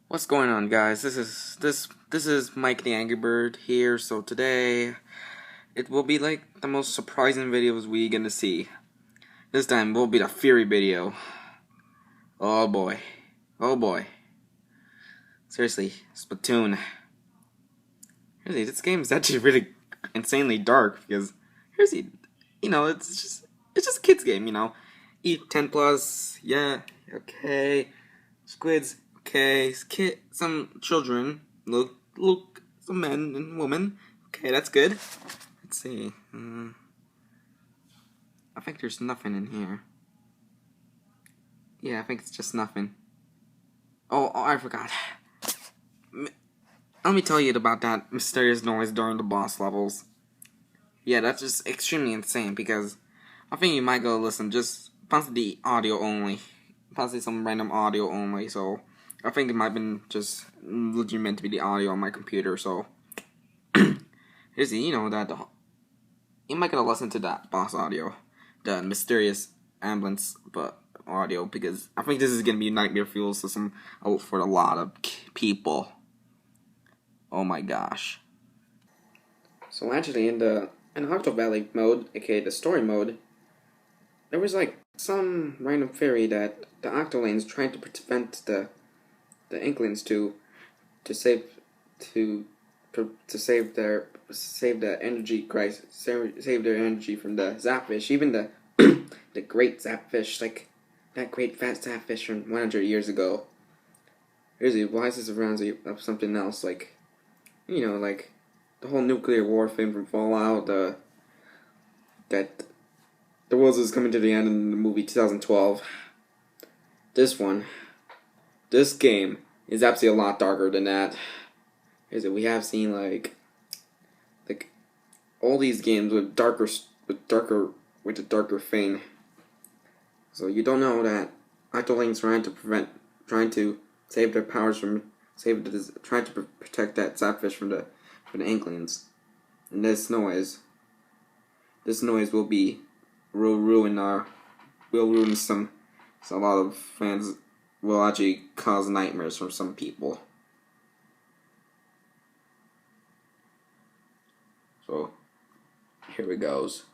What's going on, guys? This is Mike the Angry Bird here. So today it will be like the most surprising videos we gonna see. This time will be the Fury video. Oh boy, oh boy. Seriously, Splatoon. Seriously, this game is actually really insanely dark because seriously, it's just a kids game. Eat 10 plus. Yeah, okay. Squids, okay. Some children. Look, some men and women. Okay, that's good. Let's see. I think there's nothing in here. Yeah, I think it's just nothing. Oh, I forgot. Let me tell you about that mysterious noise during the boss levels. Yeah, that's just extremely insane because I think you might go listen just possibly audio only. Possibly some random audio only, so I think it might have been just legit meant to be the audio on my computer, so here's that you might gonna listen to that boss audio, the mysterious ambulance but audio, because I think this is gonna be nightmare fuel system for a lot of people. Oh my gosh. So actually in Octo Valley mode, aka the story mode, there was like some random fairy that the Octolians tried to prevent the Inklings to save to save the energy crisis, save their energy from the Zapfish, even the the great Zapfish, like that great fat Zapfish from 100 years ago. Here's why is this around of something else, like like the whole nuclear war thing from Fallout, that the world is coming to the end in the movie 2012. This game is absolutely a lot darker than that. We have seen like all these games with a darker thing. So you don't know that Octolings trying to save their powers trying to protect that Zapfish from the Inklings. And this noise will ruin a lot of fans, will actually cause nightmares for some people. So here it goes.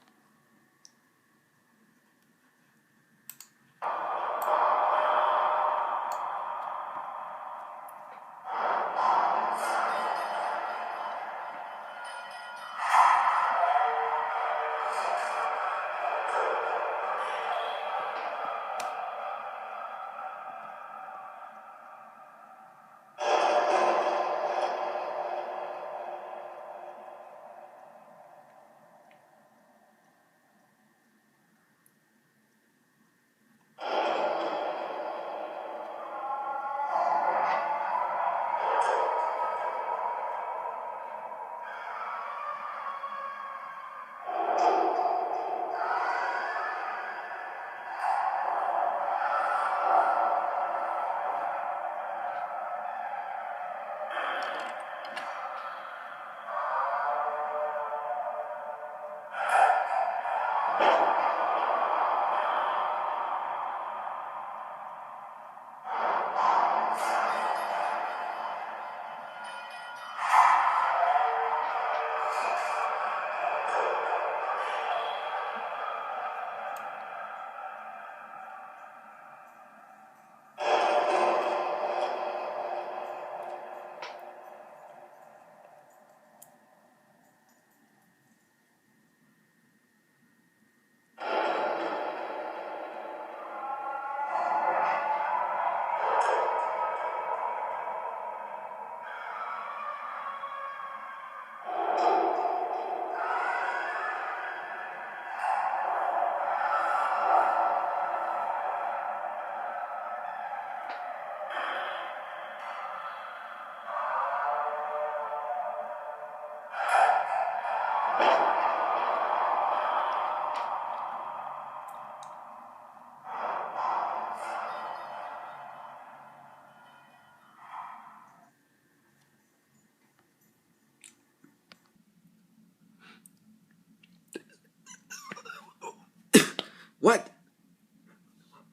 What?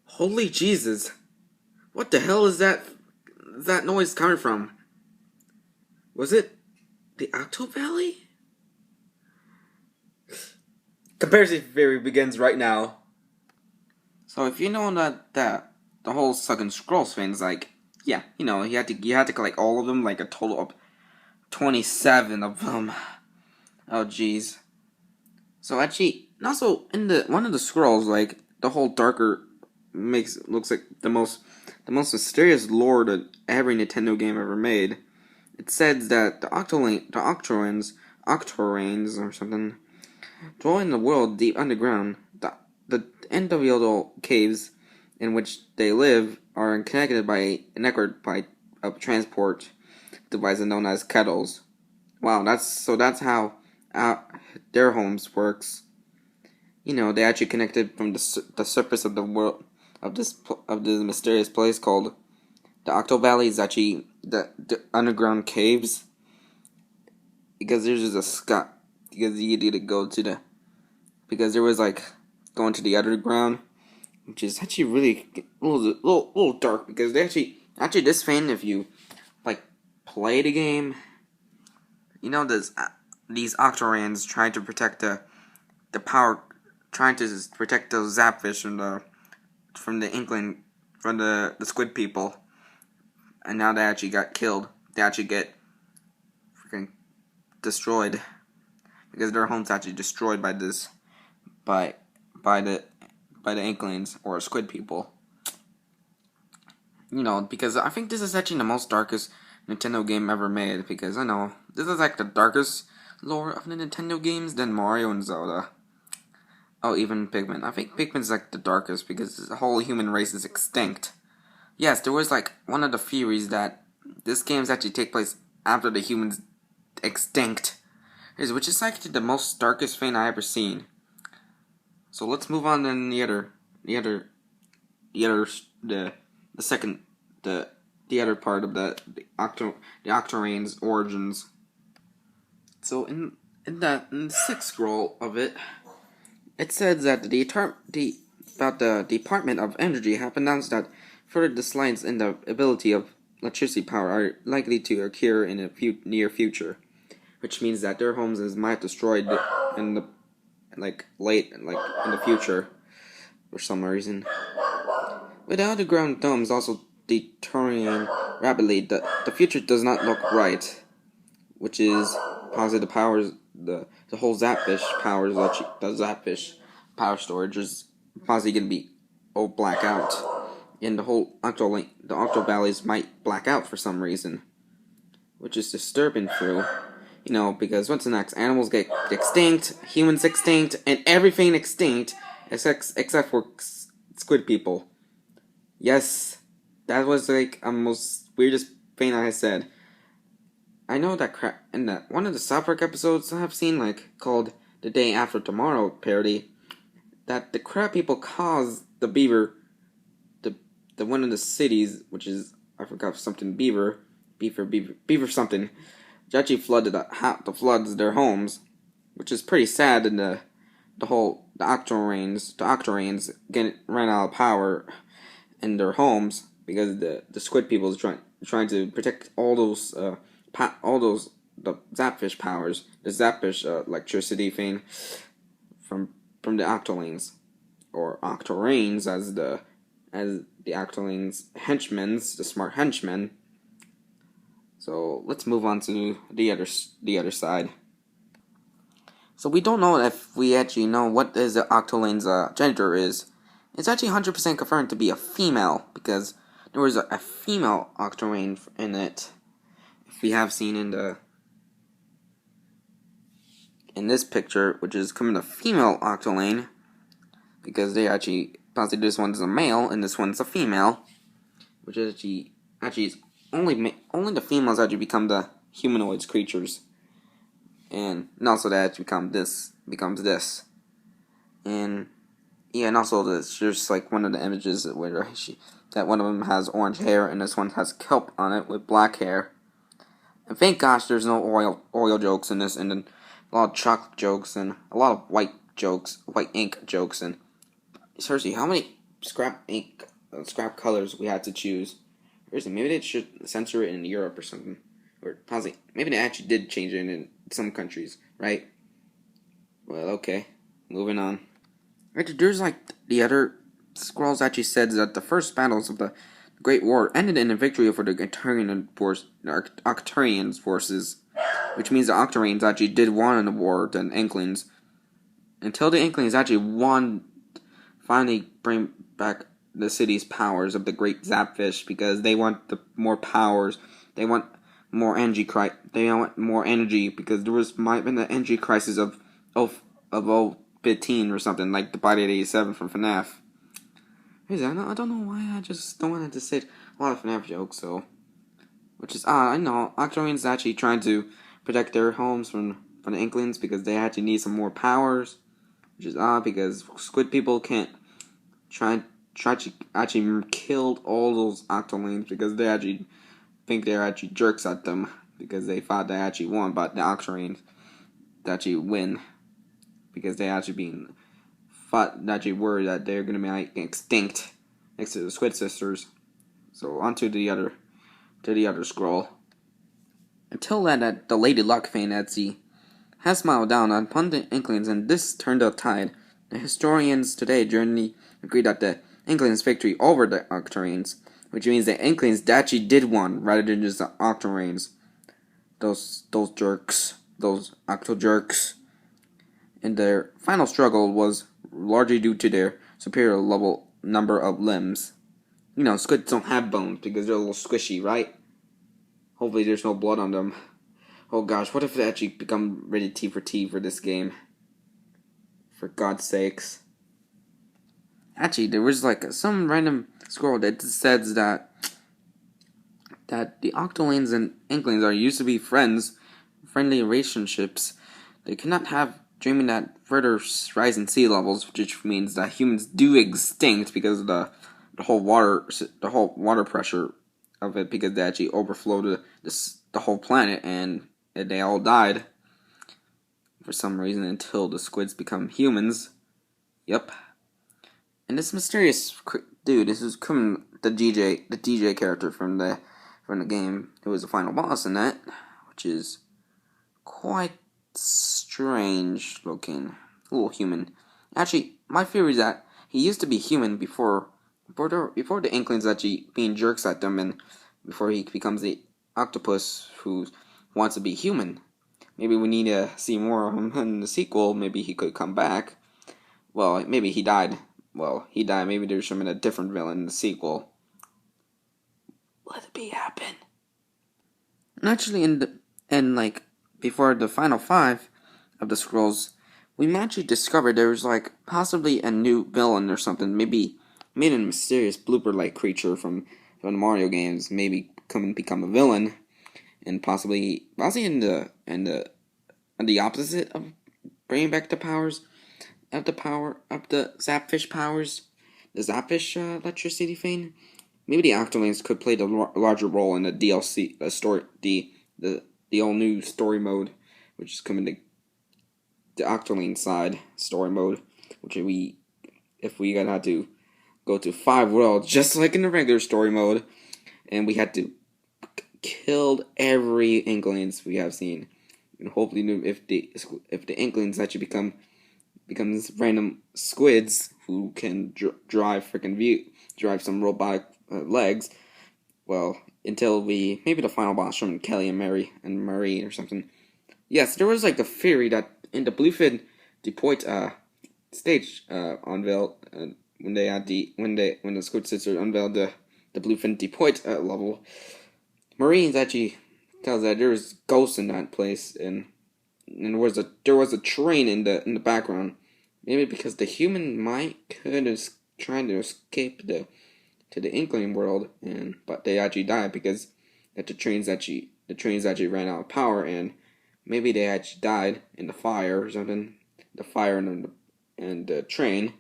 Holy Jesus! What the hell is that? is that noise coming from? Was it the Octo Valley? Comparison theory begins right now. So if you know that the whole Second Scrolls thing's like, yeah, you know, you had to collect all of them, like a total of 27 of them. Oh jeez. So actually, also in one of the scrolls, like the whole darker looks like the most mysterious lore that every Nintendo game ever made. It says that the octarians or something, dwell in the world deep underground. The individual caves in which they live are connected by a network by a transport device known as kettles. Wow, that's how their homes works. You know, they actually connected from the surface of the world of this mysterious place called the Octo Valley is actually the underground caves, because there's just a scut because you need to go to because there was like going to the underground, which is actually really a little dark, because they actually this fan, if you like play the game, you know, these octarians trying to protect the power, trying to protect those zapfish from the squid people, and now they actually got killed. They actually get freaking destroyed, because their home's actually destroyed by the Inklings or squid people. You know, because I think this is actually the most darkest Nintendo game ever made, because I know this is like the darkest lore of the Nintendo games than Mario and Zelda. Oh, even Pikmin. I think Pikmin's like the darkest because the whole human race is extinct. Yes, there was like one of the theories that this game's actually take place after the humans extinct, which is like the most darkest thing I ever seen. So let's move on to the other part of the Octarians' origins. So in the sixth scroll of it, it says that the Department of Energy have announced that further declines in the ability of electricity power are likely to occur in the near future, which means that their homes might destroyed in the in the future for some reason. With the underground domes also deteriorating rapidly, the future does not look right, which is positive powers. The whole Zapfish powers, the Zapfish power storage is possibly going to be black out, and the whole the Octo Valleys might black out for some reason, which is disturbing through. You know, because what's the next? Animals get extinct, humans extinct, and everything extinct except for squid people. Yes, that was like a most weirdest thing I said. I know that in that one of the South Park episodes I've seen, like called "The Day After Tomorrow" parody, that the crab people caused the beaver, the one of the cities, which is I forgot something beaver something. Actually flooded the floods their homes, which is pretty sad. And the octarians ran out of power in their homes because the squid people is trying to protect all those the Zapfish powers, the Zapfish electricity thing from the octolings, or octarians as the octolings henchmen, the smart henchmen. So let's move on to the other side. So we don't know if we actually know what is the octoling's gender is. It's actually 100% confirmed to be a female, because there was a female octarine in it. If we have seen in this picture, which is coming a female octoling, because they actually possibly this one's a male and this one's a female, which is actually is only the females actually become the humanoids creatures, and also that becomes this, and yeah, and also there's like one of the images where that one of them has orange hair and this one has kelp on it with black hair, and thank gosh there's no oil jokes in this, and then a lot of chocolate jokes and a lot of white ink jokes, and seriously, how many scrap colors we had to choose. Maybe they should censor it in Europe or something. Or possibly, maybe they actually did change it in some countries, right? Well, okay. Moving on. Right, there's like the other scrolls actually said that the first battles of the Great War ended in a victory for the Octarians forces, which means the Octarians actually did won in the war than Inklings. Until the Inklings actually won, finally bring back the city's powers of the Great Zapfish because they want more powers. They want more energy. They want more energy because might have been the energy crisis of 15 or something like the Body 87 from FNAF. I don't know why I just don't want to say a lot of FNAF jokes, so. Which is odd. I know. Octarians actually trying to protect their homes from the Inklings because they actually need some more powers. Which is odd because Squid people can't try to actually kill all those Octolings because they actually think they're actually jerks at them because they thought they actually won, but the Octarians actually win because they actually being actually worried that they're gonna be like extinct next to the Squid sisters. So onto the other scroll. Until that the Lady Luck fantasy has smiled down upon the Inklings, and this turned the tide. The historians today generally agree that the Inklings' victory over the Octarians, which means the Inklings actually did won rather than just the Octarians. Those jerks, those Octo jerks. And their final struggle was largely due to their superior level number of limbs. You know, squids don't have bones because they're a little squishy, right? Hopefully there's no blood on them. Oh gosh, what if they actually become rated T for this game? For God's sakes. Actually, there was like some random scroll that says that the Octolings and Inklings are used to be friendly relationships. They cannot have dreaming that further rising sea levels, which means that humans do extinct because of the whole water pressure of it, because they actually overflowed the whole planet and they all died for some reason until the squids become humans. Yep. And this mysterious dude, this is coming the DJ character from the game, who was the final boss in that, which is quite strange looking, a little human. Actually, my theory is that he used to be human before the Inklings actually being jerks at them, and before he becomes the octopus who wants to be human. Maybe we need to see more of him in the sequel. Maybe he could come back. Well, maybe he died. Well, he died. Maybe there's some a different villain in the sequel. Let it be happen. And actually, like before the final 5 of the scrolls, we actually discovered there was like possibly a new villain or something. Maybe made a mysterious blooper-like creature from the Mario games. Maybe come and become a villain, and possibly in the opposite of bringing back the powers of the Zapfish powers, the Zapfish electricity thing. Maybe the Octolings could play the larger role in the DLC story, the all new story mode, which is coming to the Octoling side story mode, which if we gonna have to go to 5 worlds just like in the regular story mode, and we had to kill every Inklings we have seen, and hopefully if the Inklings actually becomes random squids who can drive some robotic legs. Well, until maybe the final boss from Kelly and Marie or something. Yes, there was like a theory that in the Bluefin Depoit stage unveiled when the Squid Sisters unveiled the Bluefin Depoit level. Marie actually tells that there was ghosts in that place, and there was a train in the background. Maybe because the human could have trying to escape to the Inkling world, but they actually died because the trains actually ran out of power, and maybe they actually died in the fire or something. The fire and the train,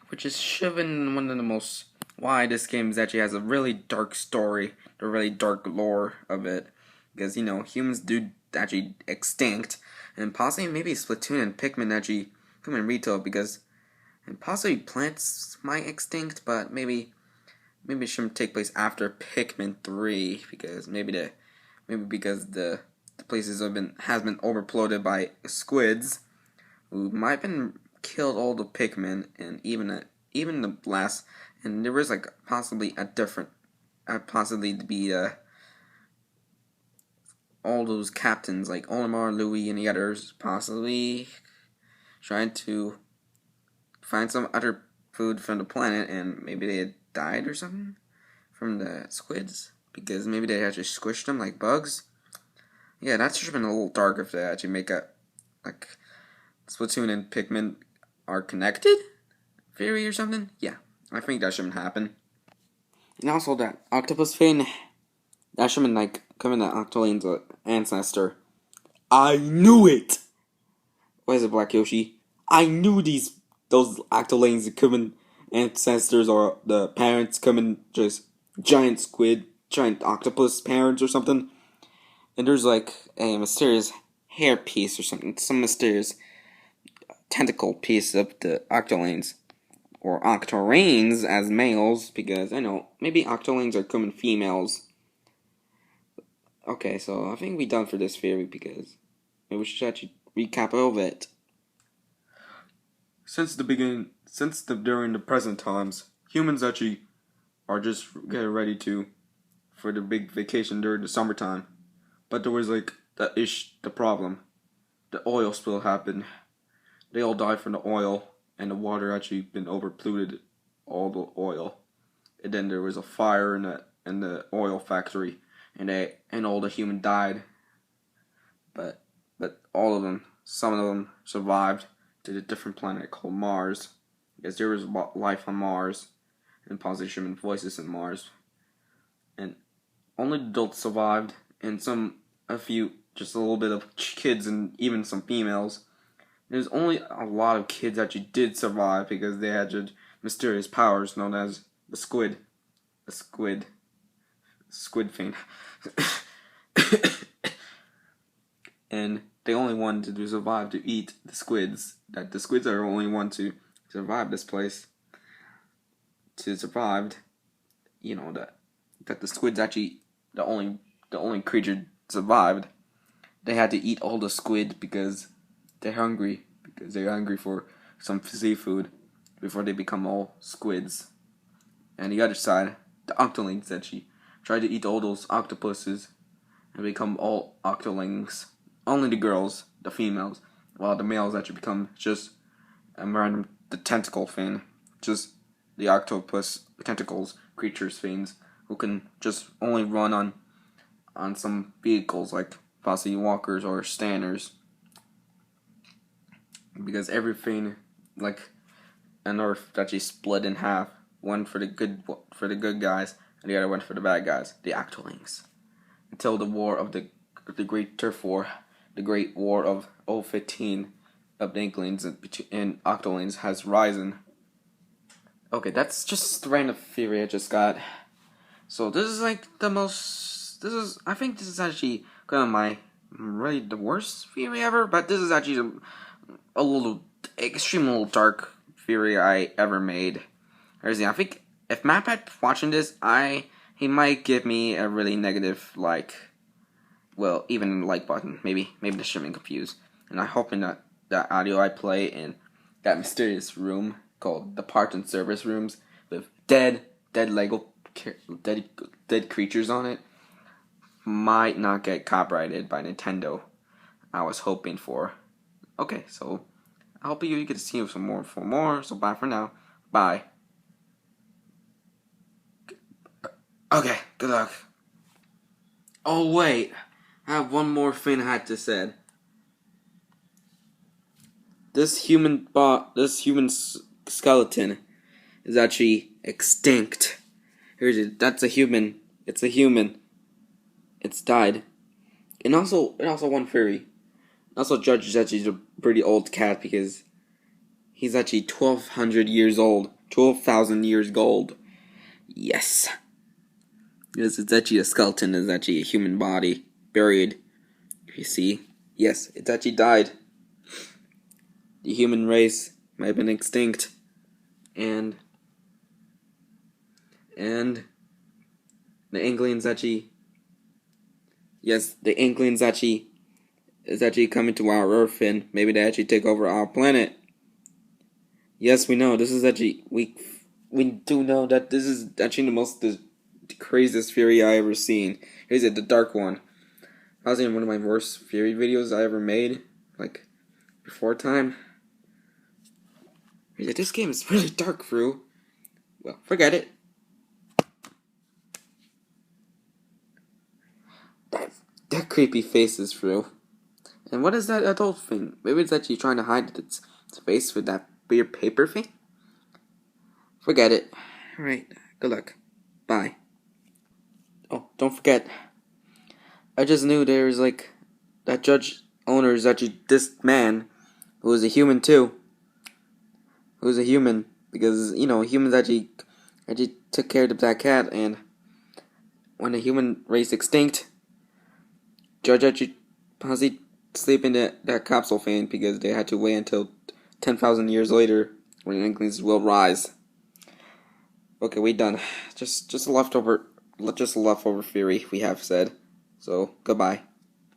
which is shoving one of the most why this game actually has a really dark story, the really dark lore of it, because humans do actually extinct, and possibly maybe Splatoon and Pikmin actually come in retail because, and possibly plants might extinct, but maybe maybe it shouldn't take place after Pikmin 3 because maybe because the places has been overloaded by squids who might have been killed all the Pikmin and even the last, and there was like possibly a different possibly to be all those captains like Olimar, Louis, and the others possibly trying to find some other food from the planet, and maybe they had died or something from the squids because maybe they actually squished them like bugs. Yeah, that should have been a little dark if they actually make a like Splatoon and Pikmin are connected theory or something. Yeah, I think that shouldn't happen. And also that octopus fin, that should have been like coming to Octoline's ancestor. I knew it! Why is it Black Yoshi? I knew those Octolanes coming ancestors or the parents coming just giant squid, giant octopus parents or something. And there's like a mysterious hair piece or something, some mysterious tentacle piece of the Octolanes. Or octarians as males, because I know, maybe Octolanes are coming females. Okay, so I think we're done for this theory because maybe we should actually recap over it. During the present times, humans actually are just getting ready for the big vacation during the summertime. But there was like the problem. The oil spill happened. They all died from the oil, and the water actually been overpolluted all the oil. And then there was a fire in the oil factory, and all the human died. But all of them, some of them survived to a different planet called Mars, because there was life on Mars, and possibly human voices on Mars. And only adults survived, and just a little bit of kids and even some females. There's only a lot of kids that actually did survive because they had mysterious powers known as the squid thing. And they only wanted to survive to eat the squids. That the squids are the only one to survive this place. To survive, that the squids actually the only creature survived. They had to eat all the squid because they're hungry for some seafood before they become all squids. And the other side, the octolings actually tried to eat all those octopuses and become all octolings. Only the girls, the females, while the males actually become just the tentacle thing, just the octopus tentacles creatures things who can just only run on some vehicles like possibly walkers or standers. Because everything, like an Earth actually split in half. One for the good guys, and the other one for the bad guys, the Octolings. Until the war of the Great Turf War, the Great War of 015 of the Inklings and Octolings has risen. Okay, that's just the random theory I just got. So this is like I think this is actually kind of my really the worst theory ever, but this is actually a little extremely dark theory I ever made. I think if Matt watching this, he might give me a really negative even like button. Maybe this shouldn't be confused. And I'm hoping that audio I play in that mysterious room called the parts and service rooms with dead Lego dead creatures on it might not get copyrighted by Nintendo. I was hoping for. Okay, so I hope you get to see some more for more. So bye for now. Bye. Okay, good luck. Oh wait, I have one more thing I had to say. This human skeleton is actually extinct. That's a human. It's a human. It's died. And also one theory. Also, Judge is actually a pretty old cat because he's actually 1,200 years old. 12,000 years old. Yes. Because it's actually a skeleton. It's actually a human body. Buried. You see? Yes, it's actually died. The human race might have been extinct. And And the Inklings actually, yes, the Inklings actually is actually coming to our Earth, and maybe they actually take over our planet. Yes, we know this is actually we do know that this is actually the craziest theory I ever seen. Here's it, the dark one. I was in one of my worst theory videos I ever made, like before time. Here's it, this game is really dark, Fru. Well, forget it. That creepy face is Fru. And what is that adult thing? Maybe it's actually trying to hide its face with that weird paper thing? Forget it. Alright, good luck. Bye. Oh, don't forget. I just knew there was like that judge owner is actually this man who is a human too. Who's a human because humans actually took care of that cat, and when the human race extinct, Judge actually possibly sleep in that capsule fan because they had to wait until 10,000 years later when the Inklings will rise. Okay, we done. Just a leftover theory we have said. So goodbye.